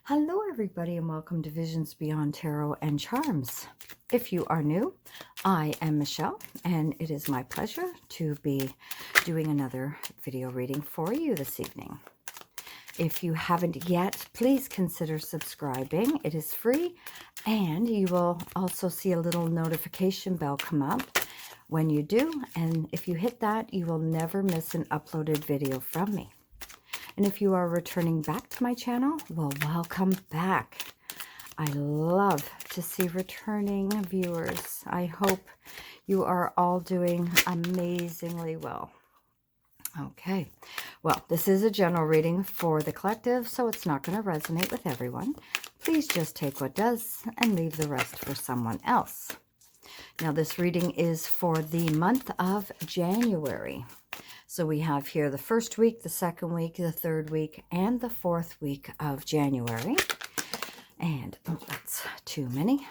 Hello, everybody, and welcome to Visions Beyond Tarot and Charms. If you are new, I am Michelle, and it is my pleasure to be doing another video reading for you this evening. If you haven't yet, please consider subscribing. It is free, and you will also see a little notification bell come up when you do, and if you hit that, you will never miss an uploaded video from me. And if you are returning back to my channel, well, welcome back. I love to see returning viewers. I hope you are all doing amazingly well. Okay, well, this is a general reading for the collective, so it's not going to resonate with everyone. Please just take what does and leave the rest for someone else. Now, this reading is for the month of January. So we have here the first week, the second week, the third week, and the fourth week of January. And oh, that's too many.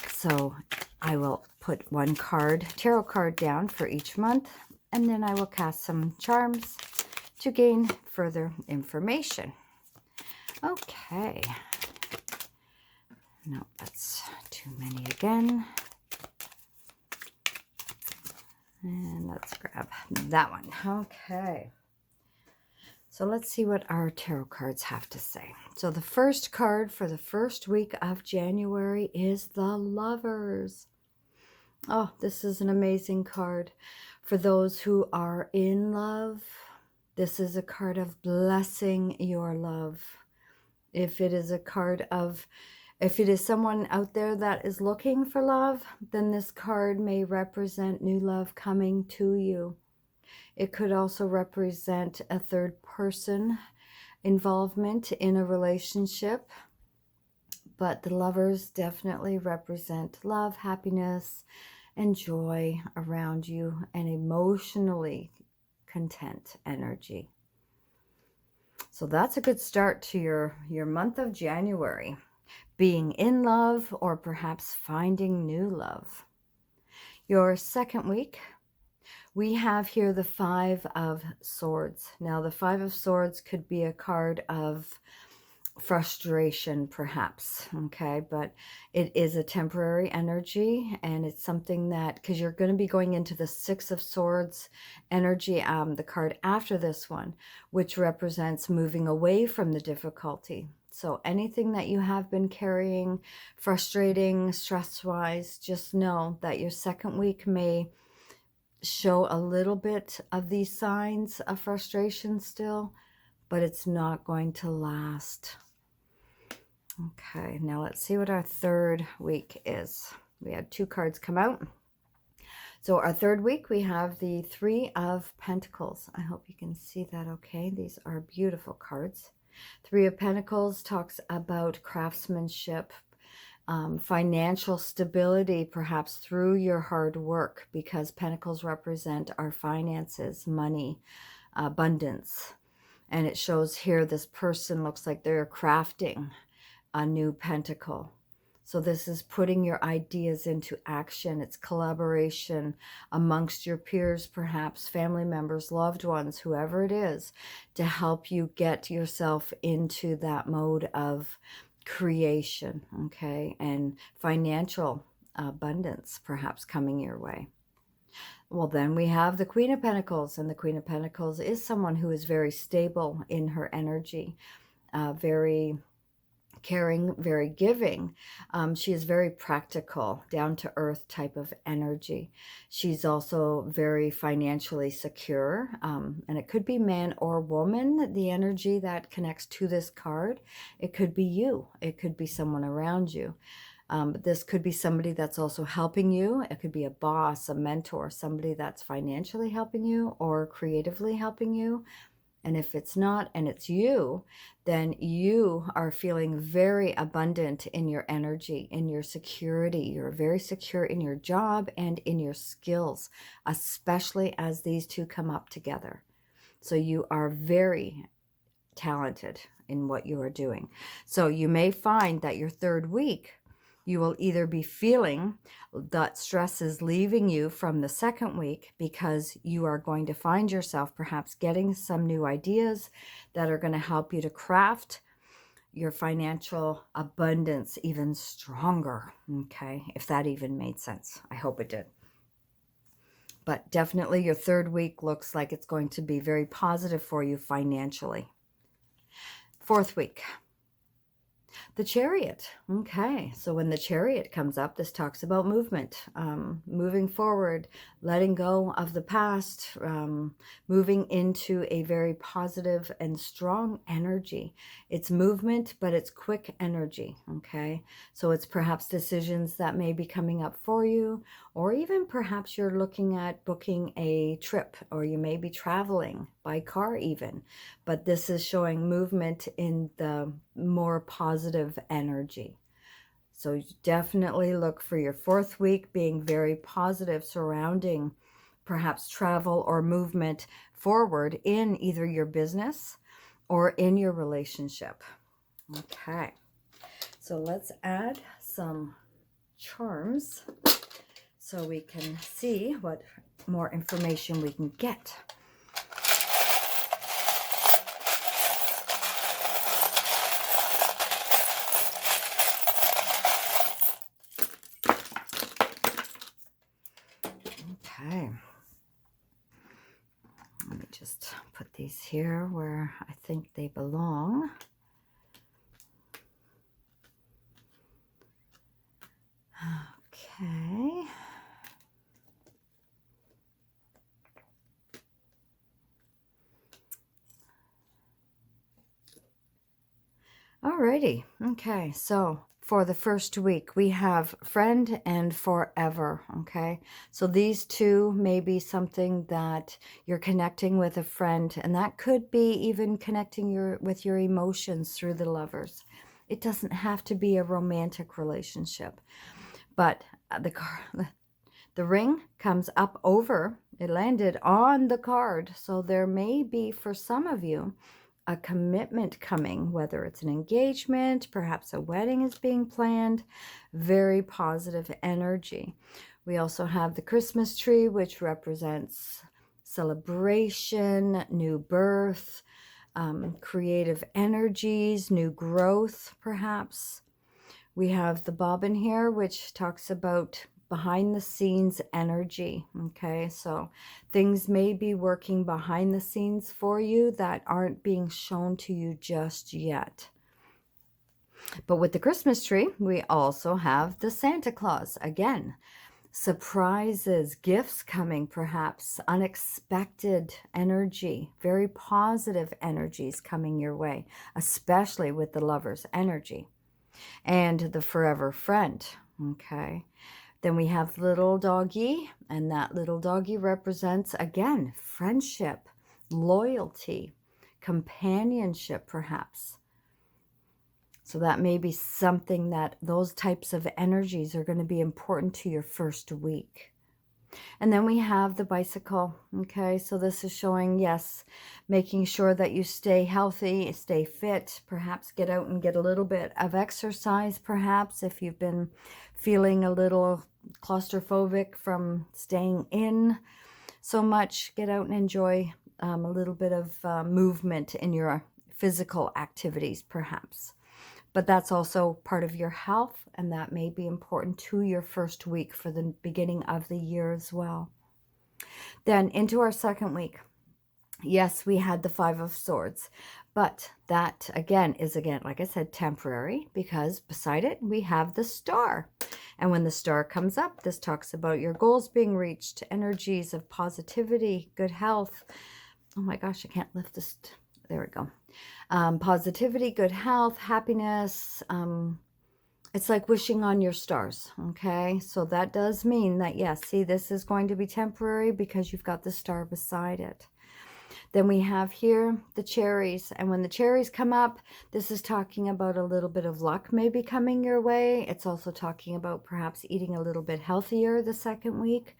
So I will put one tarot card down for each month, and then I will cast some charms to gain further information. Okay. No, that's too many again. And let's grab that one. Okay. So let's see what our tarot cards have to say. So the first card for the first week of January is the Lovers. Oh, this is an amazing card. For those who are in love, this is a card of blessing your love. If it is a card of If it is someone out there that is looking for love, then this card may represent new love coming to you. It could also represent a third person involvement in a relationship. But the Lovers definitely represent love, happiness, and joy around you, and emotionally content energy. So that's a good start to your month of January. Being in love, or perhaps finding new love. Your second week, we have here the Five of Swords. Now, the Five of Swords could be a card of frustration, perhaps, okay? But it is a temporary energy, and it's something that, because you're going to be going into the Six of Swords energy, the card after this one, which represents moving away from the difficulty. So anything that you have been carrying, frustrating, stress-wise, just know that your second week may show a little bit of these signs of frustration still, but it's not going to last. Okay, now let's see what our third week is. We had two cards come out. So our third week, we have the Three of Pentacles. I hope you can see that okay. These are beautiful cards. Three of Pentacles talks about craftsmanship, financial stability, perhaps through your hard work, because Pentacles represent our finances, money, abundance. And it shows here this person looks like they're crafting a new pentacle. So this is putting your ideas into action. It's collaboration amongst your peers, perhaps family members, loved ones, whoever it is, to help you get yourself into that mode of creation, okay? And financial abundance perhaps coming your way. Well, then we have the Queen of Pentacles, and the Queen of Pentacles is someone who is very stable in her energy, very caring, very giving. She is very practical, down-to-earth type of energy. She's also very financially secure, and it could be man or woman, the energy that connects to this card. It could be you. It could be someone around you. But this could be somebody that's also helping you. It could be a boss, a mentor, somebody that's financially helping you or creatively helping you. And if it's not, and it's you, then you are feeling very abundant in your energy, in your security. You're very secure in your job and in your skills, especially as these two come up together. So you are very talented in what you are doing. So you may find that your third week, you will either be feeling that stress is leaving you from the second week, because you are going to find yourself perhaps getting some new ideas that are going to help you to craft your financial abundance even stronger, okay? If that even made sense. I hope it did. But definitely your third week looks like it's going to be very positive for you financially. Fourth week, the Chariot. Okay, so when the Chariot comes up, this talks about movement, moving forward, letting go of the past, moving into a very positive and strong energy. It's movement, but it's quick energy, okay? So it's perhaps decisions that may be coming up for you, or even perhaps you're looking at booking a trip, or you may be traveling by car even. But this is showing movement in the more positive energy. So definitely look for your fourth week being very positive, surrounding perhaps travel or movement forward in either your business or in your relationship. Okay, so let's add some charms so we can see what more information we can get. Okay. Let me just put these here where I think they belong. Okay. Alrighty. Okay, so for the first week, we have friend and forever, okay? So these two may be something that you're connecting with a friend, and that could be even connecting with your emotions through the lovers. It doesn't have to be a romantic relationship, but the ring comes up over, it landed on the card, so there may be, for some of you, a commitment coming, whether it's an engagement, perhaps a wedding is being planned. Very positive energy. We also have the Christmas tree, which represents celebration, new birth, creative energies, new growth, perhaps. We have the bobbin here, which talks about behind the scenes energy. Okay, so things may be working behind the scenes for you that aren't being shown to you just yet. But with the Christmas tree, we also have the Santa Claus. Again, surprises, gifts coming, perhaps unexpected energy, very positive energies coming your way, especially with the lover's energy. And the forever friend. Okay. Then we have little doggy, and that little doggy represents, again, friendship, loyalty, companionship, perhaps. So that may be something that those types of energies are going to be important to your first week. And then we have the bicycle. Okay, so this is showing, yes, making sure that you stay healthy, stay fit, perhaps get out and get a little bit of exercise, perhaps if you've been feeling a little claustrophobic from staying in so much, get out and enjoy a little bit of movement in your physical activities, perhaps. But that's also part of your health, and that may be important to your first week for the beginning of the year as well. Then into our second week. Yes, we had the Five of Swords, but that again is, like I said, temporary, because beside it we have the Star. And when the Star comes up, this talks about your goals being reached, energies of positivity, good health. Oh my gosh, I can't lift this. There we go. Positivity, good health, happiness. It's like wishing on your stars. Okay, so that does mean that, yes, see, this is going to be temporary because you've got the Star beside it. Then we have here the cherries. And when the cherries come up, this is talking about a little bit of luck maybe coming your way. It's also talking about perhaps eating a little bit healthier the second week.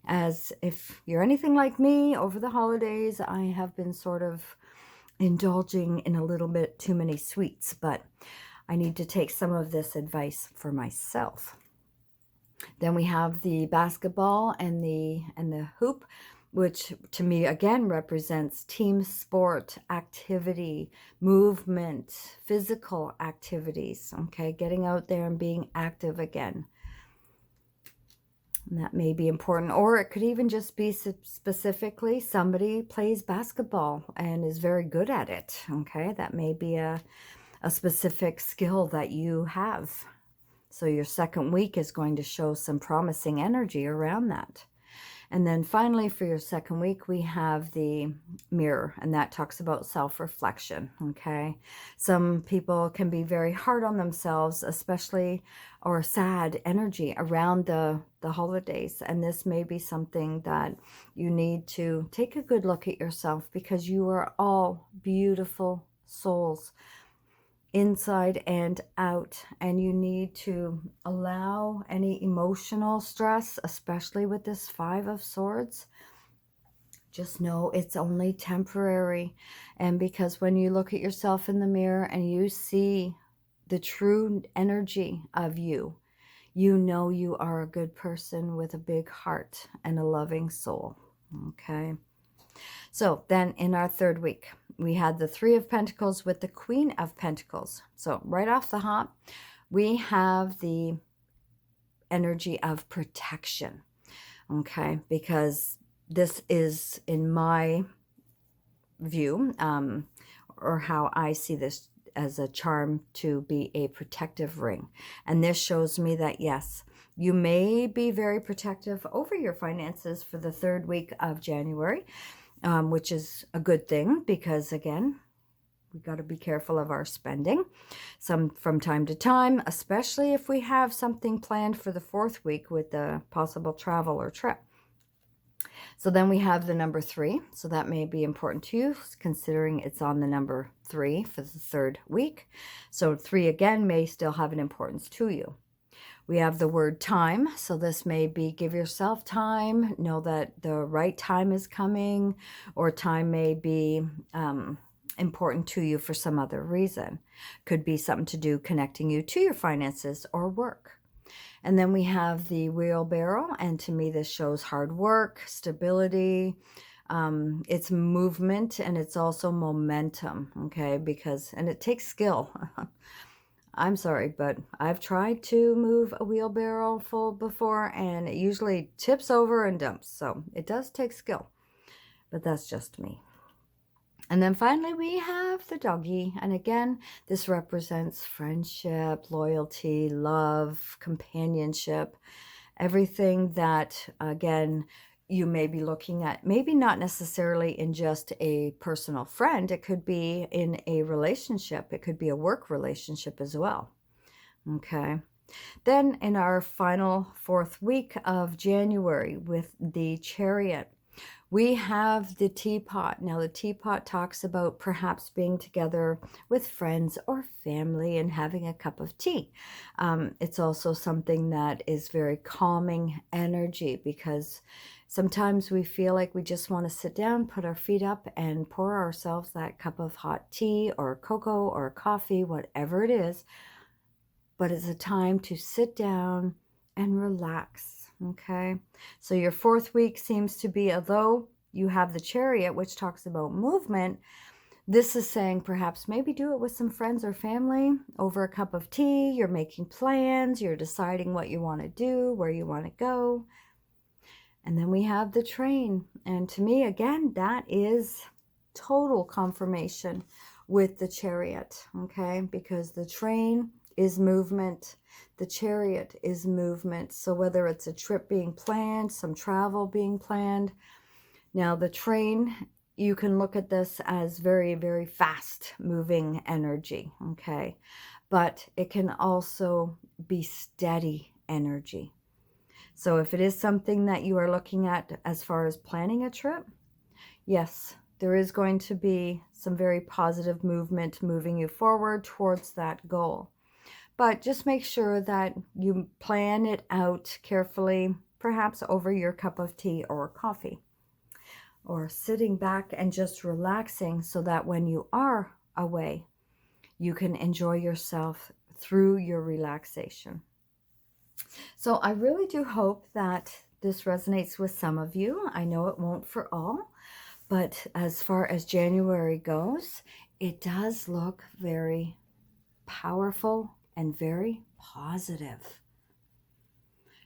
As if you're anything like me, over the holidays, I have been sort of indulging in a little bit too many sweets, but I need to take some of this advice for myself. Then we have the basketball and the hoop. which to me again represents team sport, activity, movement, physical activities, okay? Getting out there and being active again. And that may be important, or it could even just be specifically somebody plays basketball and is very good at it, okay? That may be a specific skill that you have. So your second week is going to show some promising energy around that. And then finally, for your second week, we have the mirror, and that talks about self-reflection, okay? Some people can be very hard on themselves, especially, or sad energy around the holidays. And this may be something that you need to take a good look at yourself, because you are all beautiful souls, inside and out, and you need to allow any emotional stress, especially with this Five of Swords. Just know it's only temporary. And because when you look at yourself in the mirror and you see the true energy of you, you know you are a good person with a big heart and a loving soul. Okay. So then in our third week, we had the Three of Pentacles with the Queen of Pentacles. So right off the hop, we have the energy of protection, okay? Because this is, in my view, or how I see this, as a charm to be a protective ring. And this shows me that, yes, you may be very protective over your finances for the third week of January, which is a good thing, because again, we got to be careful of our spending from time to time, especially if we have something planned for the fourth week with the possible travel or trip. So then we have the number 3. So that may be important to you, considering it's on the number 3 for the third week. So 3 again may still have an importance to you. We have the word time. So this may be give yourself time, know that the right time is coming, or time may be important to you for some other reason. Could be something to do connecting you to your finances or work. And then we have the wheelbarrow, and to me this shows hard work, stability, it's movement, and it's also momentum, okay? And it takes skill. I'm sorry, but I've tried to move a wheelbarrow full before, and it usually tips over and dumps. So it does take skill, but that's just me. And then finally, we have the doggy. And again, this represents friendship, loyalty, love, companionship, everything that, again, you may be looking at, maybe not necessarily in just a personal friend. It could be in a relationship. It could be a work relationship as well. Okay. Then in our final fourth week of January with the Chariot, we have the Teapot. Now the Teapot talks about perhaps being together with friends or family and having a cup of tea. It's also something that is very calming energy, because sometimes we feel like we just want to sit down, put our feet up, and pour ourselves that cup of hot tea or cocoa or coffee, whatever it is. But it's a time to sit down and relax, okay? So your fourth week seems to be, although you have the Chariot, which talks about movement, this is saying perhaps maybe do it with some friends or family over a cup of tea. You're making plans. You're deciding what you want to do, where you want to go. And then we have the train. And to me, again, that is total confirmation with the Chariot, okay? Because the train is movement. The Chariot is movement. So whether it's a trip being planned, some travel being planned. Now the train, you can look at this as very, very fast moving energy, okay? But it can also be steady energy. So if it is something that you are looking at as far as planning a trip, yes, there is going to be some very positive movement moving you forward towards that goal. But just make sure that you plan it out carefully, perhaps over your cup of tea or coffee, or sitting back and just relaxing, so that when you are away, you can enjoy yourself through your relaxation. So I really do hope that this resonates with some of you. I know it won't for all, but as far as January goes, it does look very powerful and very positive.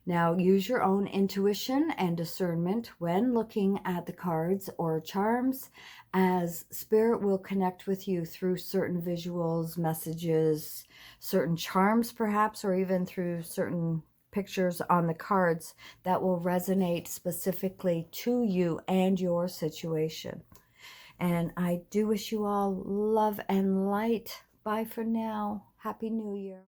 Now, use your own intuition and discernment when looking at the cards or charms, as Spirit will connect with you through certain visuals, messages, certain charms perhaps, or even through certain pictures on the cards that will resonate specifically to you and your situation. And I do wish you all love and light. Bye for now. Happy New Year.